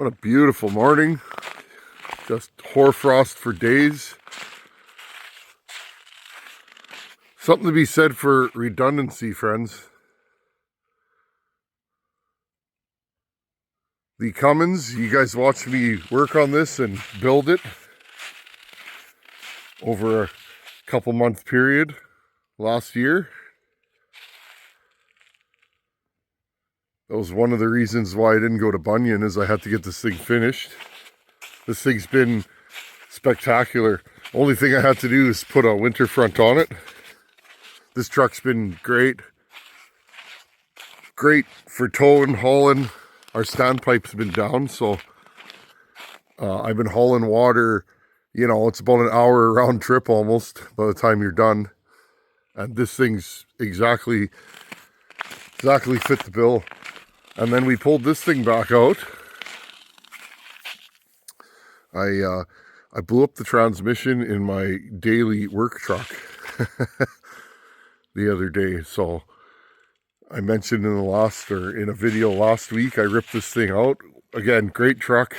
What a beautiful morning. Just hoarfrost for days. Something to be said for redundancy, friends. The Cummins, you guys watched me work on this and build it over a couple month period last year. That was one of the reasons why I didn't go to Bunyan, is I had to get this thing finished. This thing's been spectacular. Only thing I had to do is put a winter front on it. This truck's been great. Great for towing, hauling. Our standpipe's been down, so I've been hauling water. You know, it's about an hour round trip almost by the time you're done. And this thing's exactly fit the bill. And then we pulled this thing back out. I blew up the transmission in my daily work truck the other day. So I mentioned in a video last week, I ripped this thing out. Again, great truck.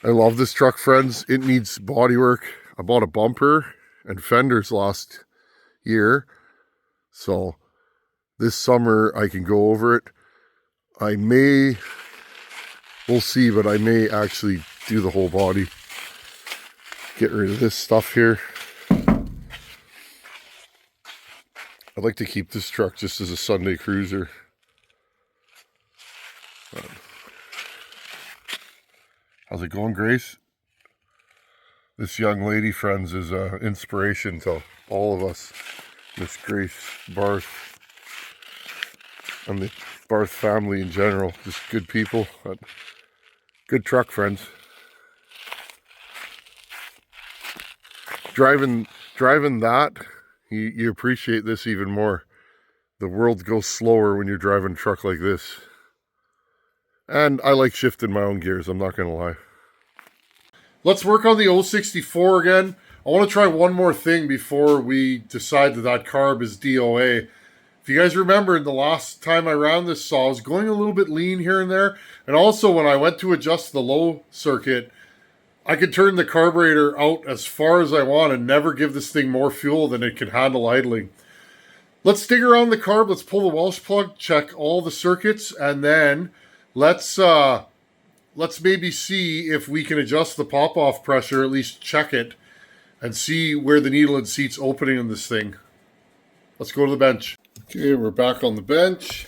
I love this truck, friends. It needs body work. I bought a bumper and fenders last year. So this summer I can go over it. We'll see, but I may actually do the whole body. Get rid of this stuff here. I'd like to keep this truck just as a Sunday cruiser. How's it going, Grace? This young lady, friends, is an inspiration to all of us. Miss Grace Barth and the Barth family in general. Just good people. Good truck, friends. Driving that, you appreciate this even more. The world goes slower when you're driving a truck like this. And I like shifting my own gears, I'm not going to lie. Let's work on the 064 again. I want to try one more thing before we decide that carb is DOA. If you guys remember, the last time I ran this saw, I was going a little bit lean here and there. And also when I went to adjust the low circuit, I could turn the carburetor out as far as I want and never give this thing more fuel than it can handle idling. Let's dig around the carb. Let's pull the Welsh plug, check all the circuits, and then let's maybe see if we can adjust the pop-off pressure, at least check it, and see where the needle and seat's opening in this thing. Let's go to the bench. Okay, we're back on the bench.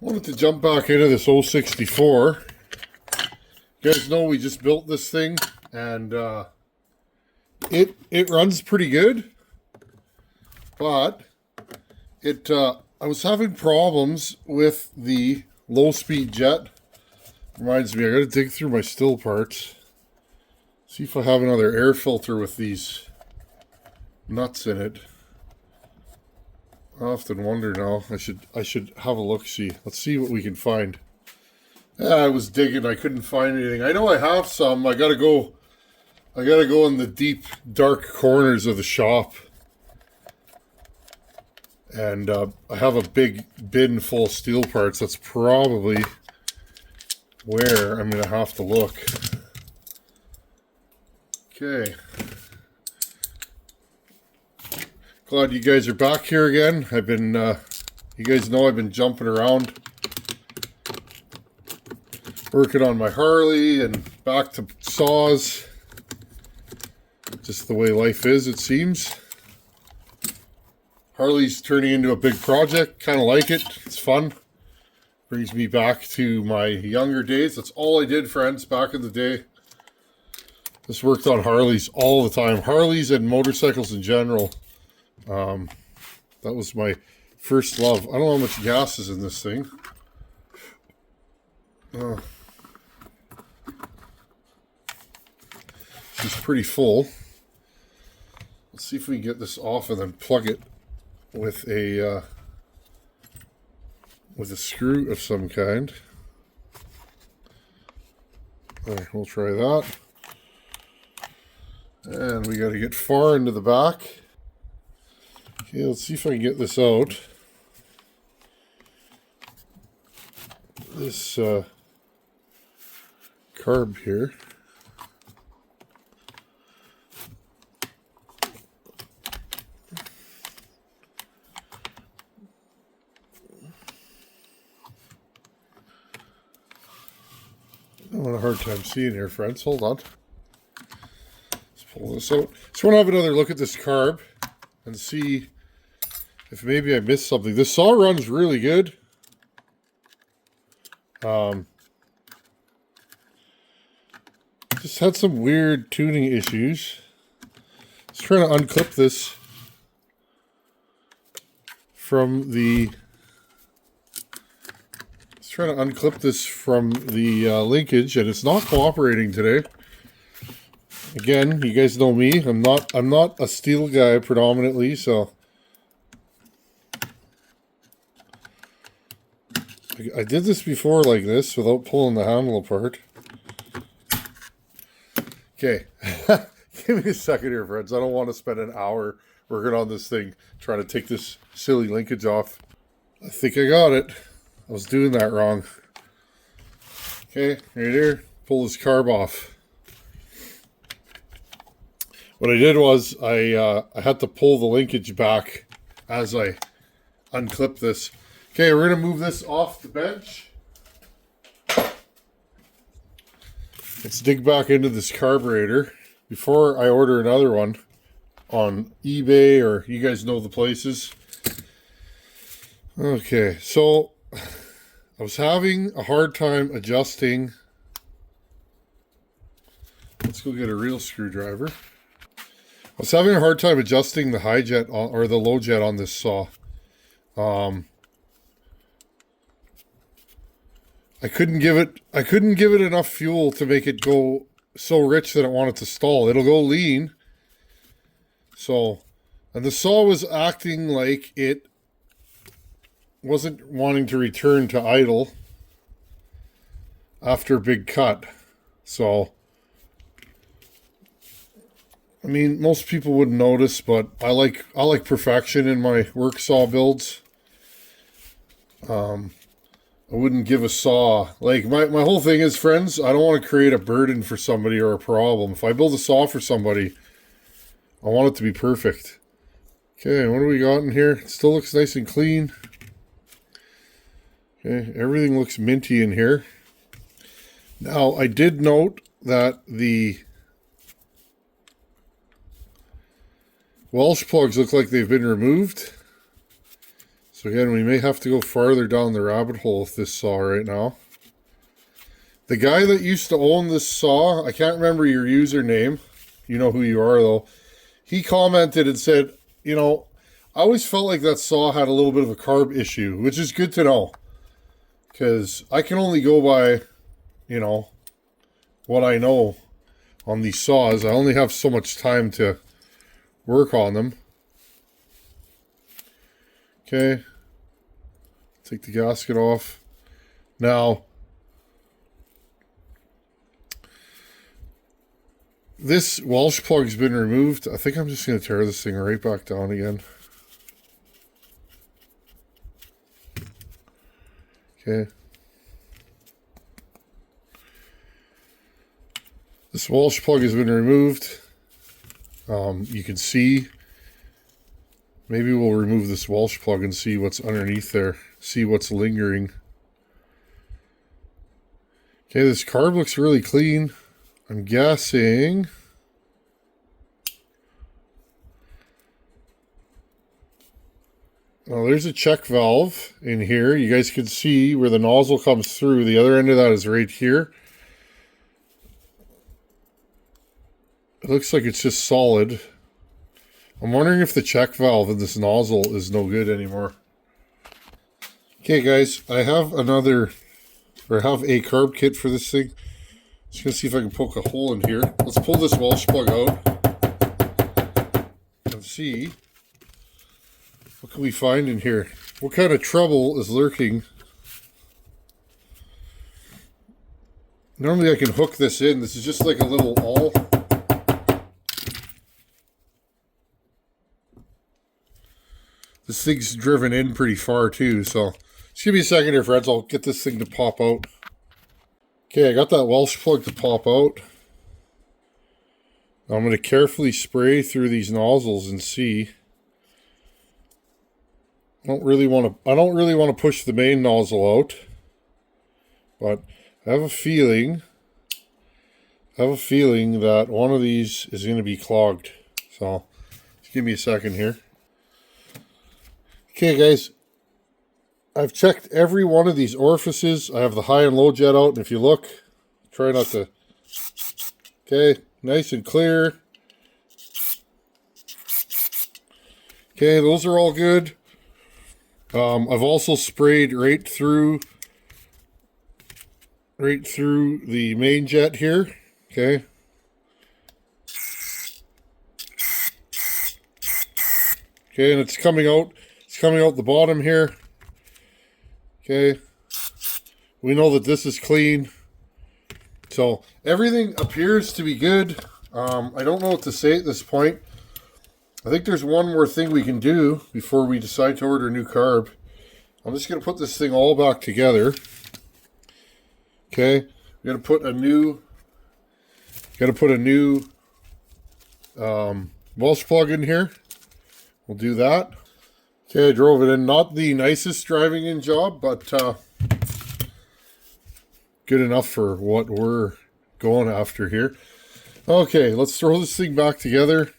Wanted to jump back into this 064. You guys know we just built this thing, and it runs pretty good, but I was having problems with the low-speed jet. Reminds me, I gotta dig through my Stihl parts. See if I have another air filter with these nuts in it. I often wonder now. I should have a look-see. Let's see what we can find. Yeah, I was digging. I couldn't find anything. I know I have some. I gotta go in the deep, dark corners of the shop. And I have a big bin full of Stihl parts. That's probably where I'm going to have to look. Okay. Glad you guys are back here again. You guys know I've been jumping around, working on my Harley and back to saws. Just the way life is, it seems. Harley's turning into a big project. Kind of like it. It's fun. Brings me back to my younger days. That's all I did, friends, back in the day. Just worked on Harleys all the time. Harleys and motorcycles in general. That was my first love. I don't know how much gas is in this thing. She's pretty full. Let's see if we can get this off and then plug it with a screw of some kind. Alright, we'll try that. And we got to get far into the back. Okay, let's see if I can get this out. This carb here. I'm having a hard time seeing here, friends. Hold on. Let's pull this out. Just want to have another look at this carb and see if maybe I missed something. This saw runs really good. Just had some weird tuning issues. Just trying to unclip this from the linkage, and it's not cooperating today. Again, you guys know me. I'm not a Stihl guy predominantly, so I did this before like this without pulling the handle apart. Okay, give me a second here, friends. I don't want to spend an hour working on this thing, trying to take this silly linkage off. I think I got it. I was doing that wrong. Okay, right here. Pull this carb off. What I did was I had to pull the linkage back as I unclip this. Okay, we're going to move this off the bench. Let's dig back into this carburetor before I order another one on eBay, or you guys know the places. Okay, so I was having a hard time adjusting. Let's go get a real screwdriver. I was having a hard time adjusting the high jet or the low jet on this saw. I couldn't give it enough fuel to make it go so rich that it wanted to stall. It'll go lean. So, and the saw was acting like it wasn't wanting to return to idle after a big cut. So, I mean, most people wouldn't notice, but I like perfection in my work saw builds. I wouldn't give a saw, like my whole thing is, friends, I don't want to create a burden for somebody or a problem. If I build a saw for somebody, I want it to be perfect. Okay, what do we got in here? It still looks nice and clean. Okay, everything looks minty in here. Now, I did note that the Welsh plugs look like they've been removed. So again, we may have to go farther down the rabbit hole with this saw right now. The guy that used to own this saw, I can't remember your username. You know who you are though. He commented and said, you know, I always felt like that saw had a little bit of a carb issue, which is good to know. Because I can only go by, you know, what I know on these saws. I only have so much time to work on them. Okay, take the gasket off. Now, this Welsh plug's been removed. I think I'm just going to tear this thing right back down again. Okay. This Welsh plug has been removed. You can see. Maybe we'll remove this Welsh plug and see what's underneath there. See what's lingering. Okay, this carb looks really clean. I'm guessing. Well, there's a check valve in here. You guys can see where the nozzle comes through. The other end of that is right here. It looks like it's just solid. I'm wondering if the check valve in this nozzle is no good anymore. Okay guys, I have a carb kit for this thing. Just gonna see if I can poke a hole in here. Let's pull this Welsh plug out and see what can we find in here. What kind of trouble is lurking? Normally I can hook this in. This is just like a little awl. This thing's driven in pretty far too, so just give me a second here, friends. I'll get this thing to pop out. Okay, I got that Welsh plug to pop out. I'm going to carefully spray through these nozzles and see. I don't really want to push the main nozzle out, but I have a feeling that one of these is going to be clogged. So, just give me a second here. Okay, guys, I've checked every one of these orifices. I have the high and low jet out, and if you look, try not to. Okay, nice and clear. Okay, those are all good. I've also sprayed right through the main jet here. Okay. Okay, and it's coming out the bottom here. Okay. We know that this is clean. So everything appears to be good. I don't know what to say at this point. I think there's one more thing we can do before we decide to order a new carb. I'm just going to put this thing all back together. Okay, we got to put a new Welsh plug in here. We'll do that. Okay, I drove it in. Not the nicest driving in job, but good enough for what we're going after here. Okay, let's throw this thing back together.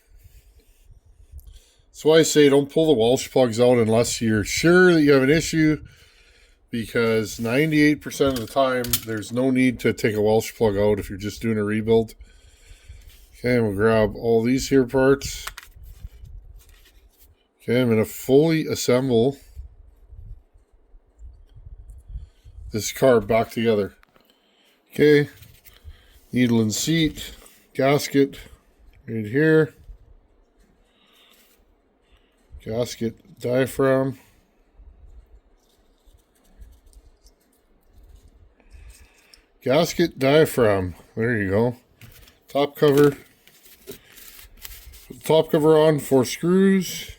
That's why I say don't pull the Welsh plugs out unless you're sure that you have an issue, because 98% of the time there's no need to take a Welsh plug out if you're just doing a rebuild. Okay, we'll grab all these here parts. Okay, I'm going to fully assemble this carb back together. Okay, needle and seat, gasket right here. Gasket diaphragm. Gasket diaphragm. There you go. Top cover. Put the top cover on, 4 screws.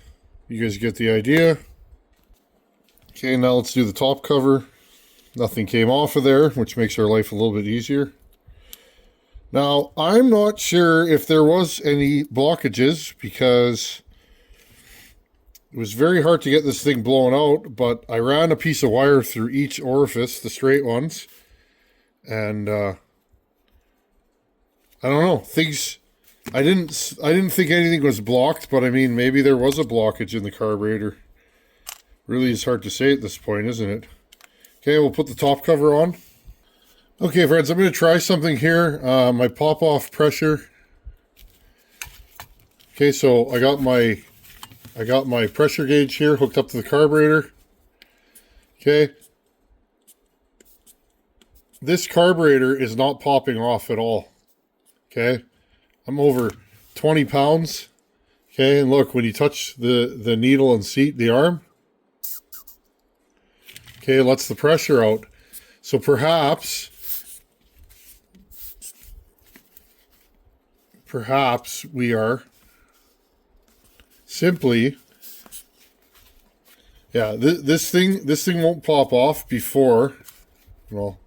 You guys get the idea. Okay, now let's do the top cover. Nothing came off of there, which makes our life a little bit easier. Now, I'm not sure if there was any blockages because it was very hard to get this thing blown out, but I ran a piece of wire through each orifice, the straight ones, and I don't know, I didn't think anything was blocked, but I mean, maybe there was a blockage in the carburetor. Really is hard to say at this point, isn't it? Okay, we'll put the top cover on. Okay, friends, I'm going to try something here. My pop-off pressure. Okay, so I got my pressure gauge here hooked up to the carburetor. Okay. This carburetor is not popping off at all. Okay. I'm over 20 pounds. Okay, and look, when you touch the needle and seat, the arm, okay, it lets the pressure out. So perhaps we are simply, yeah, this thing won't pop off before, well,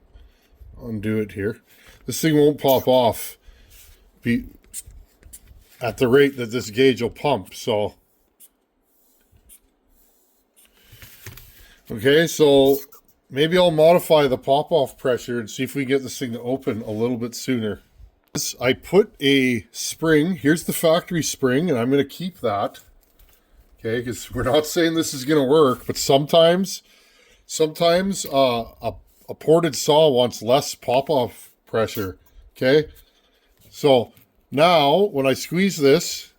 undo it here. This thing won't pop off at the rate that this gauge will pump. So, okay, so maybe I'll modify the pop-off pressure and see if we can get this thing to open a little bit sooner. I put a spring, here's the factory spring, and I'm going to keep that. Okay, because we're not saying this is going to work, but sometimes a ported saw wants less pop-off pressure. Okay, so now when I squeeze this,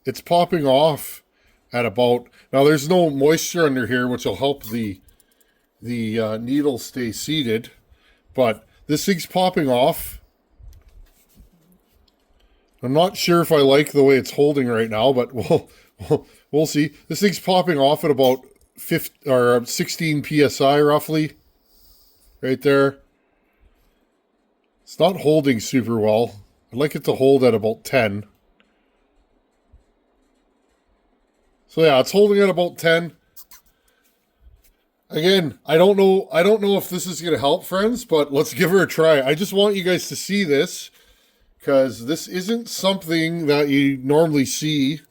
it's popping off at about, now there's no moisture under here, which will help the needle stay seated, but this thing's popping off. I'm not sure if I like the way it's holding right now, but we'll see. This thing's popping off at about 16 psi roughly, right there. It's not holding super well. I'd like it to hold at about 10. So yeah, it's holding at about 10. Again, I don't know if this is going to help, friends, but let's give her a try. I just want you guys to see this because this isn't something that you normally see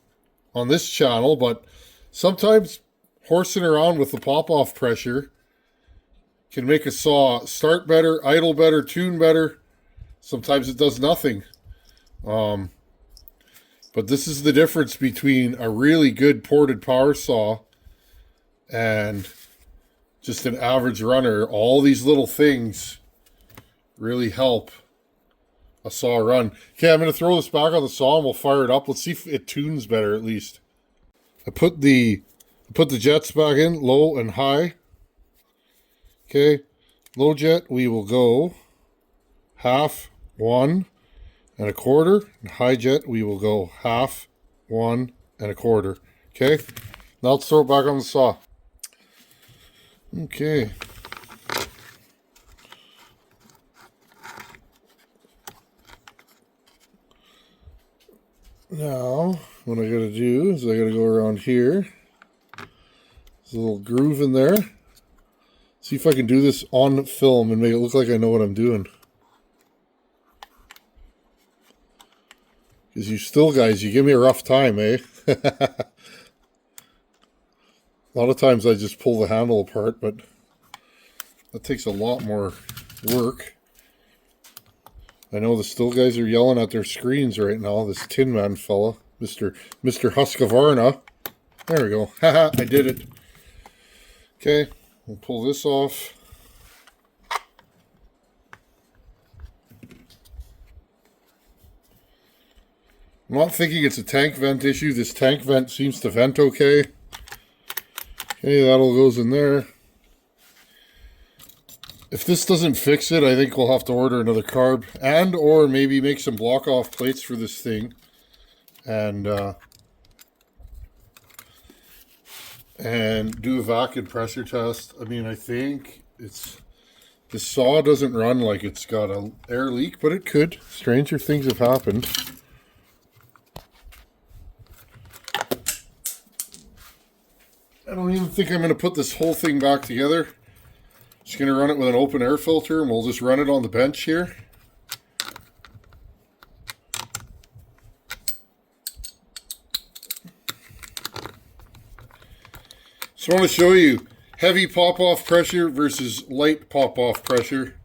on this channel, but sometimes horsing around with the pop-off pressure can make a saw start better, idle better, tune better. Sometimes it does nothing. But this is the difference between a really good ported power saw and just an average runner. All these little things really help a saw run. Okay, I'm going to throw this back on the saw and we'll fire it up. Let's see if it tunes better at least. I put the jets back in, low and high. Okay, low jet, we will go 1/2, 1 1/4. And high jet, we will go 1/2, 1 1/4. Okay, now let's throw it back on the saw. Okay. Now, what I gotta do is I gotta go around here. There's a little groove in there. See if I can do this on film and make it look like I know what I'm doing. Because you still guys, you give me a rough time, eh? A lot of times I just pull the handle apart, but that takes a lot more work. I know the Stihl guys are yelling at their screens right now. This Tin Man fella, Mr. Husqvarna. There we go. Haha, I did it. Okay, we'll pull this off. I'm not thinking it's a tank vent issue. This tank vent seems to vent okay. Okay, that all goes in there. If this doesn't fix it, I think we'll have to order another carb and or maybe make some block off plates for this thing and do a vacuum pressure test. I mean, I think the saw doesn't run like it's got an air leak, but it could. Stranger things have happened. I don't even think I'm going to put this whole thing back together. Just going to run it with an open air filter and we'll just run it on the bench here. Just want to show you heavy pop-off pressure versus light pop-off pressure.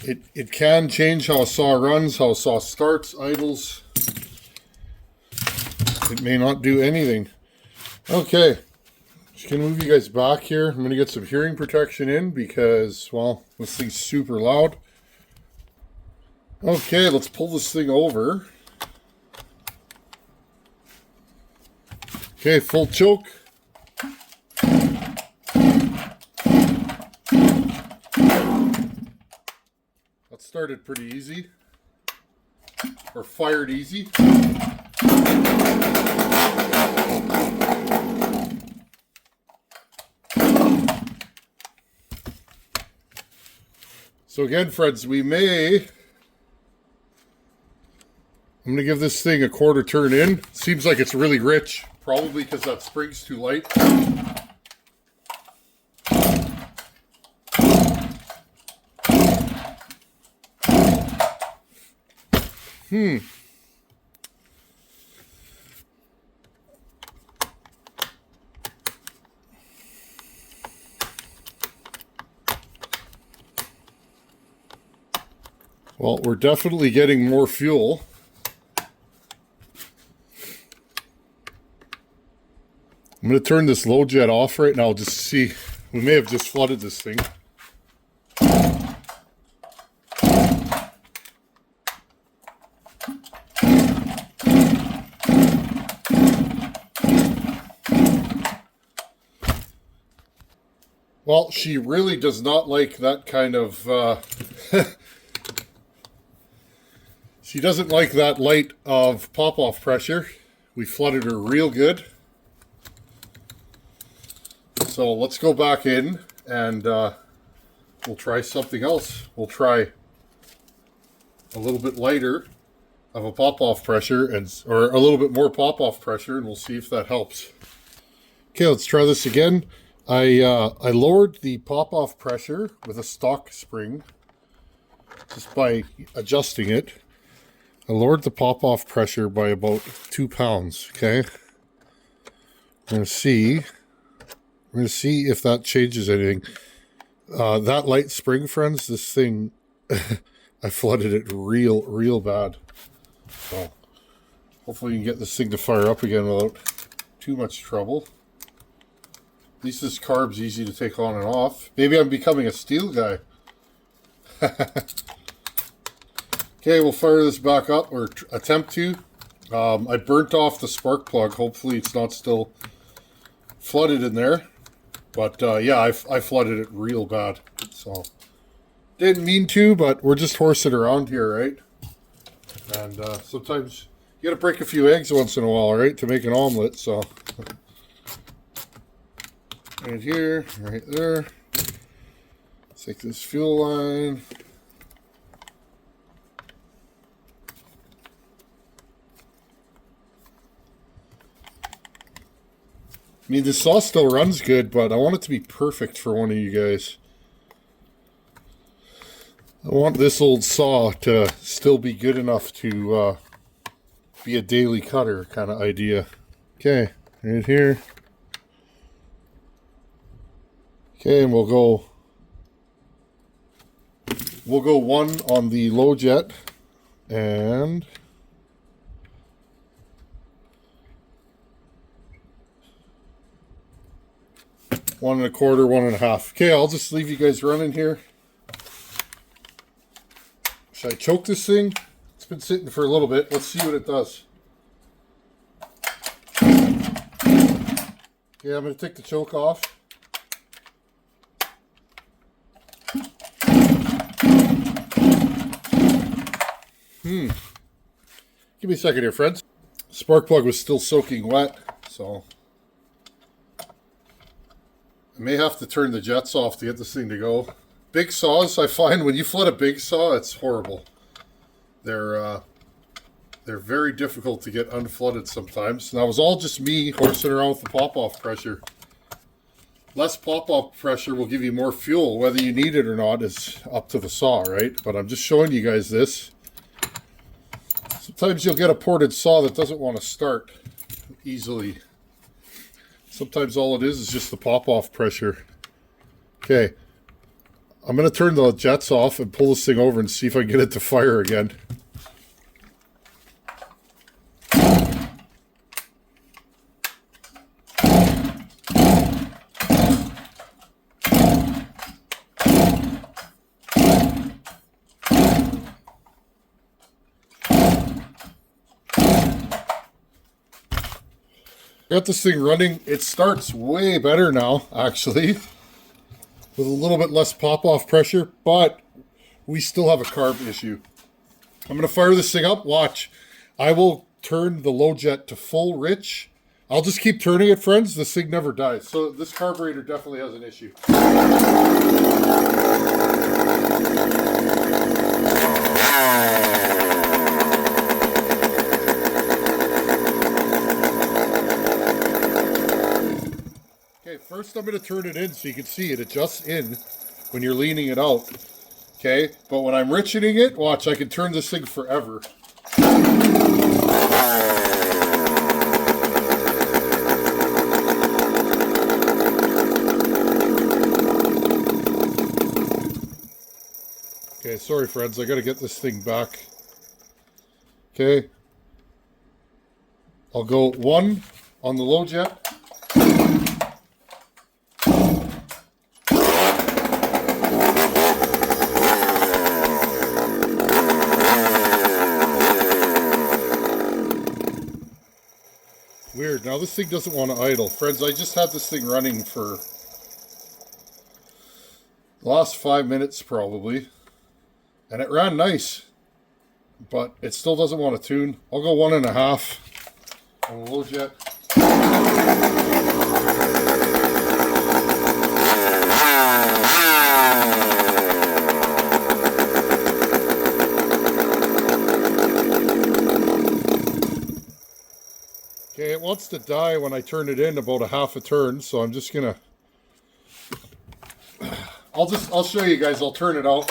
It can change how a saw runs, how a saw starts, idles. It may not do anything. Okay. Just going to move you guys back here. I'm going to get some hearing protection in because, well, this thing's super loud. Okay, let's pull this thing over. Okay, full choke. That started pretty easy. Or fired easy. So again, friends, I'm going to give this thing a quarter turn in. Seems like it's really rich, probably because that spring's too light. Well, we're definitely getting more fuel. I'm going to turn this low jet off right now just to see. We may have just flooded this thing. Well, she really does not like that kind of... she doesn't like that light of pop-off pressure. We flooded her real good. So let's go back in and we'll try something else. We'll try a little bit lighter of a pop-off pressure or a little bit more pop-off pressure, and we'll see if that helps. Okay, let's try this again. I lowered the pop-off pressure with a stock spring just by adjusting it. I lowered the pop-off pressure by about 2 pounds, okay? We're gonna see if that changes anything. That light spring, friends, this thing, I flooded it real bad. So hopefully you can get this thing to fire up again without too much trouble. At least this carb's easy to take on and off. Maybe I'm becoming a Stihl guy. Okay, we'll fire this back up, or attempt to. I burnt off the spark plug. Hopefully it's not still flooded in there. But yeah, I flooded it real bad. So didn't mean to, but we're just horsing around here, right? And sometimes you gotta break a few eggs once in a while, right, to make an omelet. So right here, right there. Let's take this fuel line. I mean, the saw still runs good, but I want it to be perfect for one of you guys. I want this old saw to still be good enough to be a daily cutter kind of idea. Okay, right here. Okay, and we'll go one on the low jet and one and a quarter, 1.5. Okay, I'll just leave you guys running here. Should I choke this thing? It's been sitting for a little bit. Let's see what it does. Okay, I'm going to take the choke off. Give me a second here, friends. Spark plug was still soaking wet, so I may have to turn the jets off to get this thing to go. Big saws, I find when you flood a big saw, it's horrible. They're very difficult to get unflooded sometimes. And that was all just me horsing around with the pop-off pressure. Less pop-off pressure will give you more fuel. Whether you need it or not is up to the saw, right? But I'm just showing you guys this. Sometimes you'll get a ported saw that doesn't want to start easily. Sometimes all it is just the pop-off pressure. Okay, I'm going to turn the jets off and pull this thing over and see if I can get it to fire again. Got this thing running. It starts way better now, actually, with a little bit less pop-off pressure, but we still have a carb issue. I'm going to fire this thing up. Watch. I will turn the low jet to full rich. I'll just keep turning it, friends. This thing never dies. So this carburetor definitely has an issue. First, I'm going to turn it in so you can see it adjusts in when you're leaning it out. Okay, but when I'm richening it, watch, I can turn this thing forever. Okay, sorry friends, I got to get this thing back. Okay, I'll go one on the low jet. Weird. Now this thing doesn't want to idle. Friends, I just had this thing running for the last 5 minutes probably. And it ran nice. But it still doesn't want to tune. I'll go 1.5 on the low jet. Okay, it wants to die when I turn it in about a half a turn, so I'm just gonna I'll show you guys. I'll turn it out.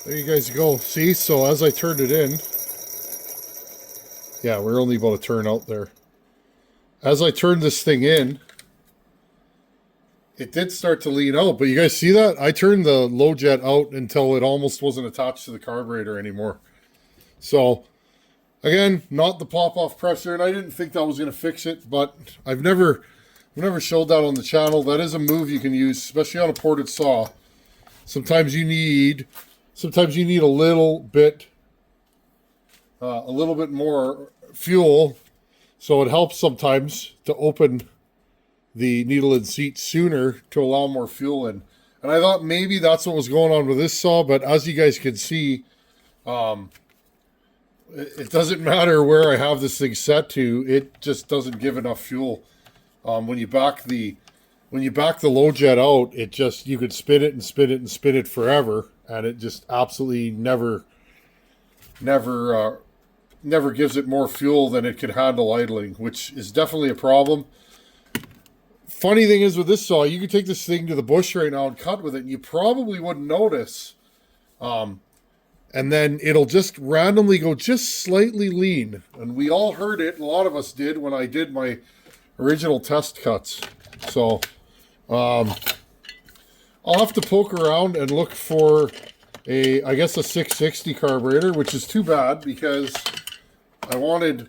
There you guys go. See, so as I turned it in, yeah, we're only about a turn out there. As I turned this thing in, it did start to lean out, but you guys see that? I turned the low jet out until it almost wasn't attached to the carburetor anymore. So, again, not the pop-off pressure, and I didn't think that was going to fix it, but I've never showed that on the channel. That is a move you can use, especially on a ported saw. Sometimes you need a little bit more fuel, so it helps sometimes to open the needle and seat sooner to allow more fuel in. And I thought maybe that's what was going on with this saw, but as you guys can see, it doesn't matter where I have this thing set to, it just doesn't give enough fuel. When you back the low jet out, it just, you could spin it and spin it and spin it forever, and it just absolutely never gives it more fuel than it can handle idling, which is definitely a problem. Funny thing is with this saw, you could take this thing to the bush right now and cut with it, and you probably wouldn't notice. And then it'll just randomly go just slightly lean. And we all heard it, a lot of us did, when I did my original test cuts. So, I'll have to poke around and look for I guess a 660 carburetor, which is too bad because I wanted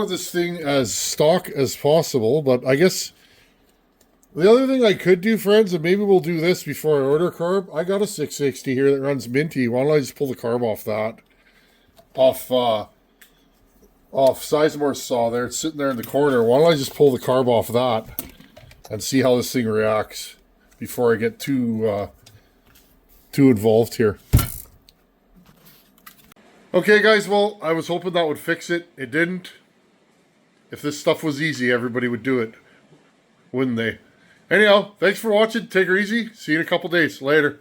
this thing as stock as possible. But I guess the other thing I could do, friends, and maybe we'll do this before I order carb, I got a 660 here that runs minty. Why don't I just pull the carb off that? Off Sizemore's saw there. It's sitting there in the corner. Why don't I just pull the carb off that and see how this thing reacts before I get too involved here. Okay, guys, well, I was hoping that would fix it. It didn't. If this stuff was easy, everybody would do it, wouldn't they? Anyhow, thanks for watching. Take her easy. See you in a couple days. Later.